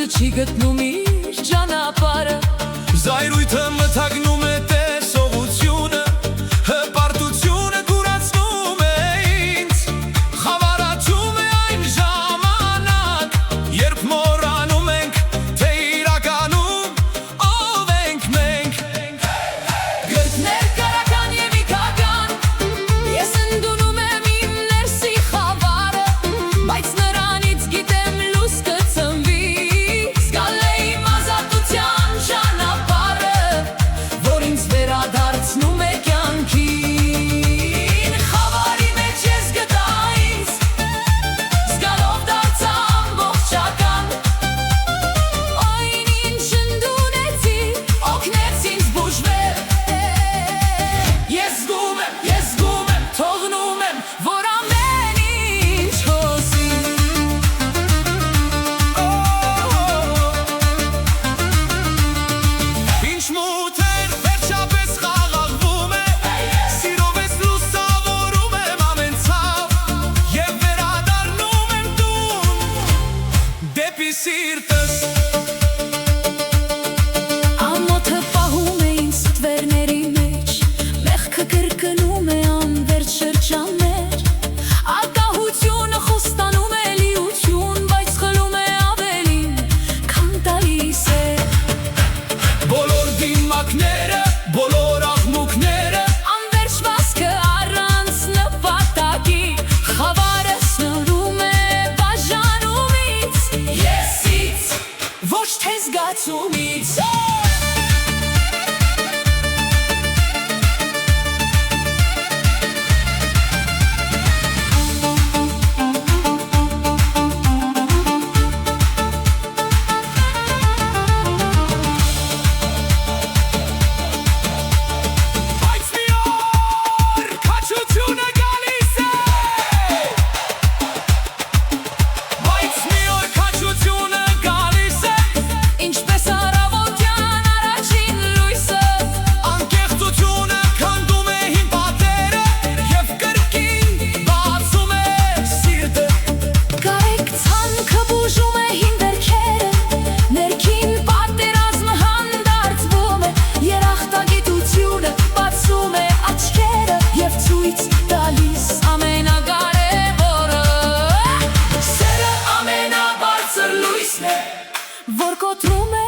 Չի գտնում իր ճանապարհը Զայրույթը մթագնում է տեսողությունը Հպարտությունը կուրացնում է ինձ Խավարացում է այն ժամանակ Երբ մոռանում ենք, թե իրականում ով ենք մենք Գրքներ կարական և իքական Ես ընդունում եմ իմ ներսի խավարը Բայց նրանից գիտեմ լույս կծնվի Սիրտս Ամոթը պահում է ինձ ստվերների մեջ Մեղքը կրկնում է անվերջ շրջաններ Ատահությունը խոստանում է լիություն Բայց խլում է ավելին, քան տալիս է Բոլոր դիմակները, բոլոր աղմուկները Անվերջ վազքը առանց նպատակի Խավարը սնորում է բաժանումից Ոչ թե զգացումից Որ կոտրում է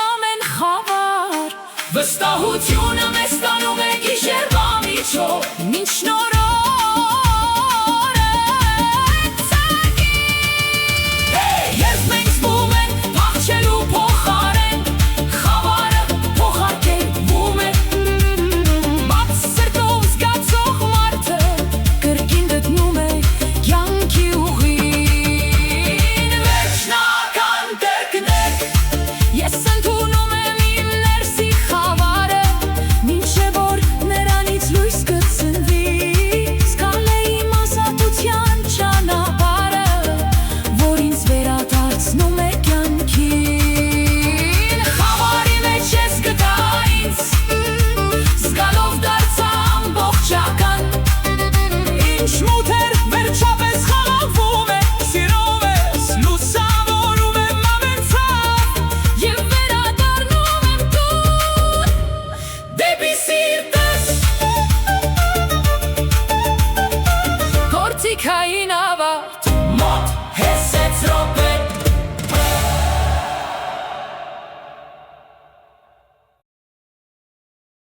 ամեն խավար Վստահությունը մեզ տանում է գիշերվա միջով Մինչ նոր